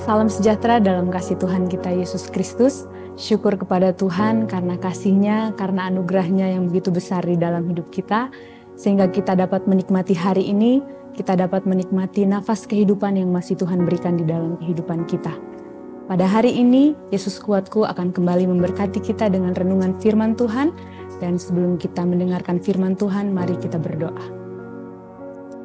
Salam sejahtera dalam kasih Tuhan kita Yesus Kristus. Syukur kepada Tuhan karena kasih-Nya, karena anugerah-Nya yang begitu besar di dalam hidup kita. Sehingga kita dapat menikmati hari ini, kita dapat menikmati nafas kehidupan yang masih Tuhan berikan di dalam kehidupan kita. Pada hari ini, Yesus kuatku akan kembali memberkati kita dengan renungan firman Tuhan. Dan sebelum kita mendengarkan firman Tuhan, mari kita berdoa.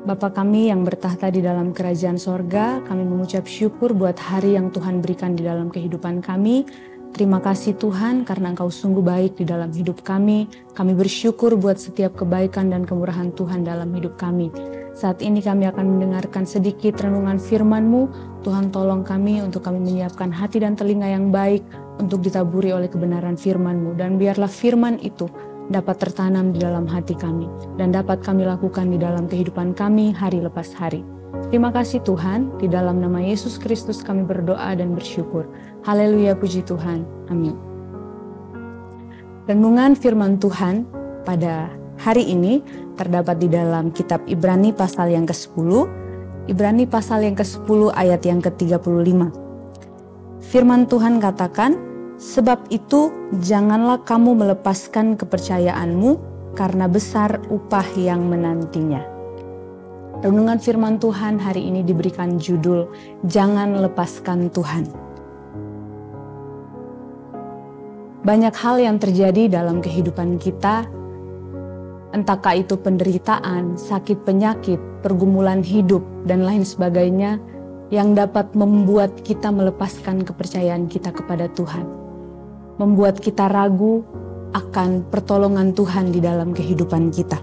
Bapa kami yang bertahta di dalam kerajaan sorga, kami mengucap syukur buat hari yang Tuhan berikan di dalam kehidupan kami. Terima kasih Tuhan karena Engkau sungguh baik di dalam hidup kami. Kami bersyukur buat setiap kebaikan dan kemurahan Tuhan dalam hidup kami. Saat ini kami akan mendengarkan sedikit renungan firman-Mu. Tuhan tolong kami untuk kami menyiapkan hati dan telinga yang baik untuk ditaburi oleh kebenaran firman-Mu. Dan biarlah firman itu dapat tertanam di dalam hati kami dan dapat kami lakukan di dalam kehidupan kami hari lepas hari. Terima kasih Tuhan, di dalam nama Yesus Kristus kami berdoa dan bersyukur. Haleluya, puji Tuhan. Amin. Renungan firman Tuhan pada hari ini terdapat di dalam kitab Ibrani pasal yang ke-10. Ibrani pasal yang ke-10 ayat yang ke-35. Firman Tuhan katakan, "Sebab itu janganlah kamu melepaskan kepercayaanmu karena besar upah yang menantinya." Renungan firman Tuhan hari ini diberikan judul "Jangan Lepaskan Tuhan". Banyak hal yang terjadi dalam kehidupan kita, entahkah itu penderitaan, sakit penyakit, pergumulan hidup, dan lain sebagainya yang dapat membuat kita melepaskan kepercayaan kita kepada Tuhan. Membuat kita ragu akan pertolongan Tuhan di dalam kehidupan kita.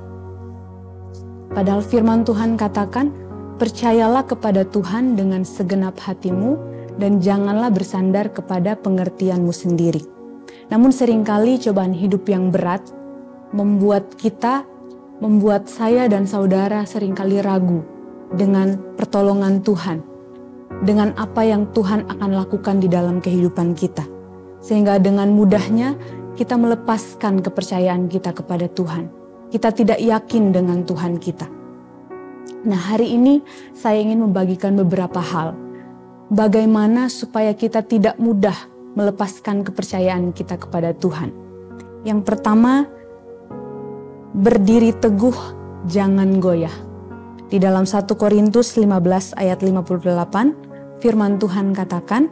Padahal firman Tuhan katakan, percayalah kepada Tuhan dengan segenap hatimu dan janganlah bersandar kepada pengertianmu sendiri. Namun seringkali cobaan hidup yang berat membuat saya dan saudara seringkali ragu dengan pertolongan Tuhan, dengan apa yang Tuhan akan lakukan di dalam kehidupan kita. Sehingga dengan mudahnya kita melepaskan kepercayaan kita kepada Tuhan. Kita tidak yakin dengan Tuhan kita. Nah, hari ini saya ingin membagikan beberapa hal. Bagaimana supaya kita tidak mudah melepaskan kepercayaan kita kepada Tuhan. Yang pertama, berdiri teguh, jangan goyah. Di dalam 1 Korintus 15 ayat 58, firman Tuhan katakan,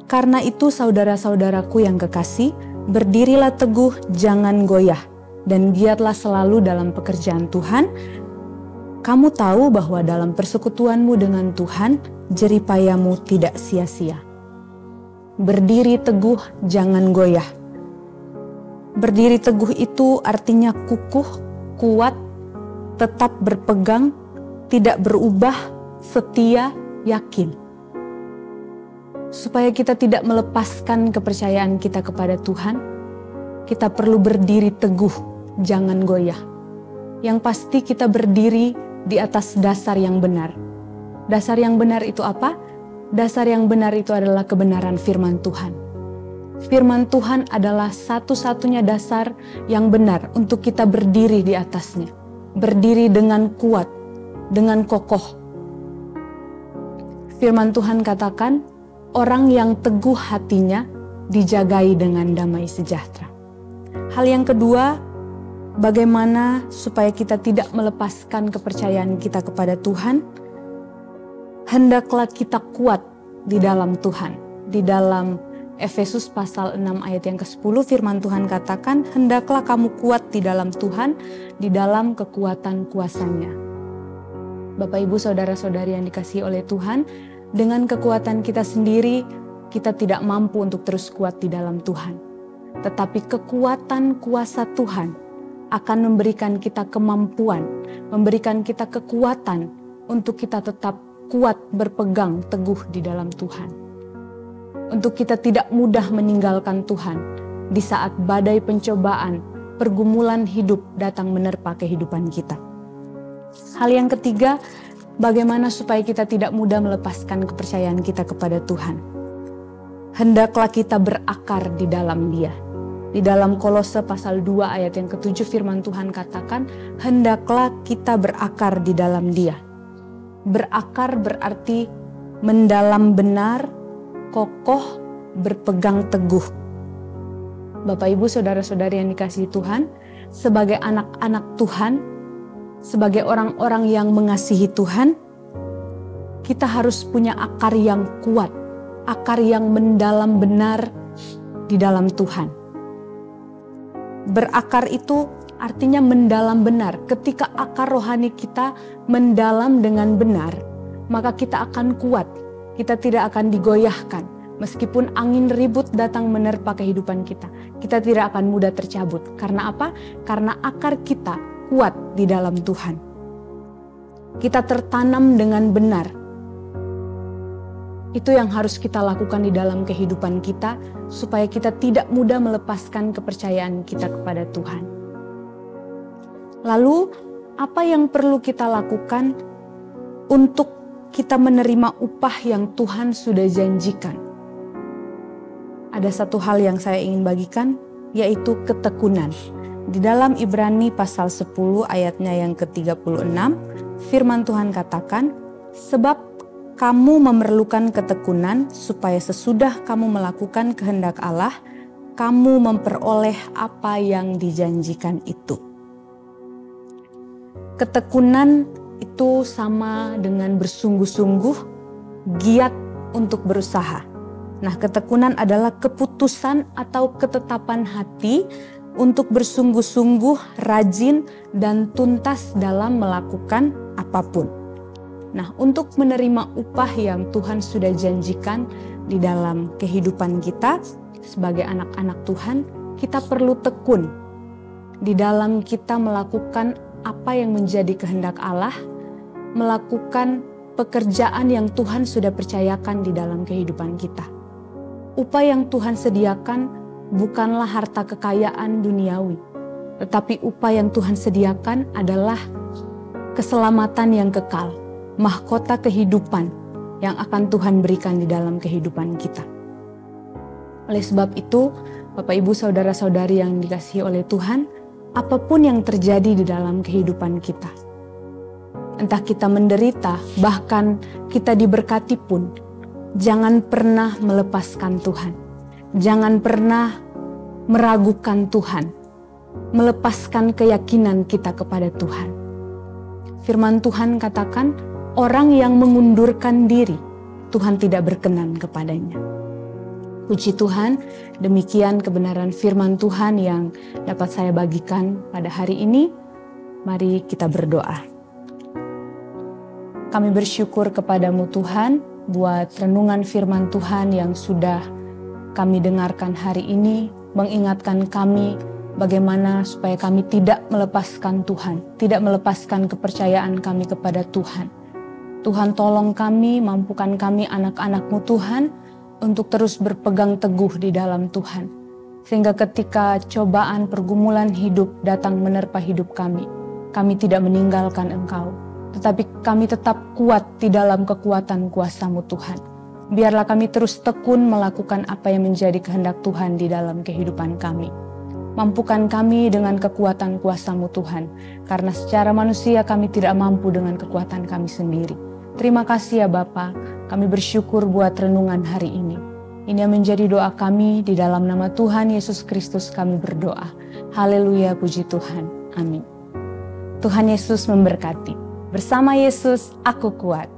"Karena itu saudara-saudaraku yang kekasih, berdirilah teguh, jangan goyah, dan giatlah selalu dalam pekerjaan Tuhan. Kamu tahu bahwa dalam persekutuanmu dengan Tuhan, jeripayamu tidak sia-sia." Berdiri teguh, jangan goyah. Berdiri teguh itu artinya kukuh, kuat, tetap berpegang, tidak berubah, setia, yakin. Supaya kita tidak melepaskan kepercayaan kita kepada Tuhan, kita perlu berdiri teguh, jangan goyah. Yang pasti kita berdiri di atas dasar yang benar. Dasar yang benar itu apa? Dasar yang benar itu adalah kebenaran firman Tuhan. Firman Tuhan adalah satu-satunya dasar yang benar untuk kita berdiri di atasnya. Berdiri dengan kuat, dengan kokoh. Firman Tuhan katakan, orang yang teguh hatinya dijagai dengan damai sejahtera. Hal yang kedua, bagaimana supaya kita tidak melepaskan kepercayaan kita kepada Tuhan? Hendaklah kita kuat di dalam Tuhan. Di dalam Efesus pasal 6 ayat yang ke-10 firman Tuhan katakan, "Hendaklah kamu kuat di dalam Tuhan, di dalam kekuatan kuasa-Nya." Bapak, Ibu, saudara-saudari yang dikasihi oleh Tuhan, dengan kekuatan kita sendiri, kita tidak mampu untuk terus kuat di dalam Tuhan. Tetapi kekuatan kuasa Tuhan akan memberikan kita kemampuan, memberikan kita kekuatan untuk kita tetap kuat berpegang teguh di dalam Tuhan. Untuk kita tidak mudah meninggalkan Tuhan di saat badai pencobaan, pergumulan hidup datang menerpa kehidupan kita. Hal yang ketiga, bagaimana supaya kita tidak mudah melepaskan kepercayaan kita kepada Tuhan? Hendaklah kita berakar di dalam Dia. Di dalam Kolose pasal 2 ayat yang ke-7 firman Tuhan katakan, hendaklah kita berakar di dalam Dia. Berakar berarti mendalam benar, kokoh berpegang teguh. Bapak, Ibu, saudara-saudari yang dikasihi Tuhan, sebagai anak-anak Tuhan, sebagai orang-orang yang mengasihi Tuhan, kita harus punya akar yang kuat, akar yang mendalam benar di dalam Tuhan. Berakar itu artinya mendalam benar. Ketika akar rohani kita mendalam dengan benar, maka kita akan kuat. Kita tidak akan digoyahkan. Meskipun angin ribut datang menerpa kehidupan kita, kita tidak akan mudah tercabut. Karena apa? Karena akar kita kuat di dalam Tuhan. Kita tertanam dengan benar. Itu yang harus kita lakukan di dalam kehidupan kita, supaya kita tidak mudah melepaskan kepercayaan kita kepada Tuhan. Lalu, apa yang perlu kita lakukan untuk kita menerima upah yang Tuhan sudah janjikan? Ada satu hal yang saya ingin bagikan, yaitu ketekunan. Di dalam Ibrani pasal 10 ayatnya yang ke-36, firman Tuhan katakan, sebab kamu memerlukan ketekunan supaya sesudah kamu melakukan kehendak Allah, kamu memperoleh apa yang dijanjikan itu. Ketekunan itu sama dengan bersungguh-sungguh, giat untuk berusaha. Nah, ketekunan adalah keputusan atau ketetapan hati untuk bersungguh-sungguh, rajin, dan tuntas dalam melakukan apapun. Nah, untuk menerima upah yang Tuhan sudah janjikan di dalam kehidupan kita sebagai anak-anak Tuhan, kita perlu tekun di dalam kita melakukan apa yang menjadi kehendak Allah, melakukan pekerjaan yang Tuhan sudah percayakan di dalam kehidupan kita. Upah yang Tuhan sediakan bukanlah harta kekayaan duniawi, tetapi upah yang Tuhan sediakan adalah keselamatan yang kekal, mahkota kehidupan yang akan Tuhan berikan di dalam kehidupan kita. Oleh sebab itu, Bapak, Ibu, saudara-saudari yang dikasihi oleh Tuhan, apapun yang terjadi di dalam kehidupan kita, entah kita menderita, bahkan kita diberkati pun, jangan pernah melepaskan Tuhan. Jangan pernah meragukan Tuhan, melepaskan keyakinan kita kepada Tuhan. Firman Tuhan katakan, orang yang mengundurkan diri, Tuhan tidak berkenan kepadanya. Puji Tuhan, demikian kebenaran firman Tuhan yang dapat saya bagikan pada hari ini. Mari kita berdoa. Kami bersyukur kepadamu Tuhan, buat renungan firman Tuhan yang sudah kami dengarkan hari ini, mengingatkan kami bagaimana supaya kami tidak melepaskan Tuhan, tidak melepaskan kepercayaan kami kepada Tuhan. Tuhan, tolong kami, mampukan kami anak-anak-Mu Tuhan untuk terus berpegang teguh di dalam Tuhan. Sehingga ketika cobaan pergumulan hidup datang menerpa hidup kami tidak meninggalkan Engkau, tetapi kami tetap kuat di dalam kekuatan kuasa-Mu Tuhan. Biarlah kami terus tekun melakukan apa yang menjadi kehendak Tuhan di dalam kehidupan kami. Mampukan kami dengan kekuatan kuasa-Mu Tuhan, karena secara manusia kami tidak mampu dengan kekuatan kami sendiri. Terima kasih ya Bapa, kami bersyukur buat renungan hari ini. Ini yang menjadi doa kami, di dalam nama Tuhan Yesus Kristus kami berdoa. Haleluya, puji Tuhan. Amin. Tuhan Yesus memberkati. Bersama Yesus aku kuat.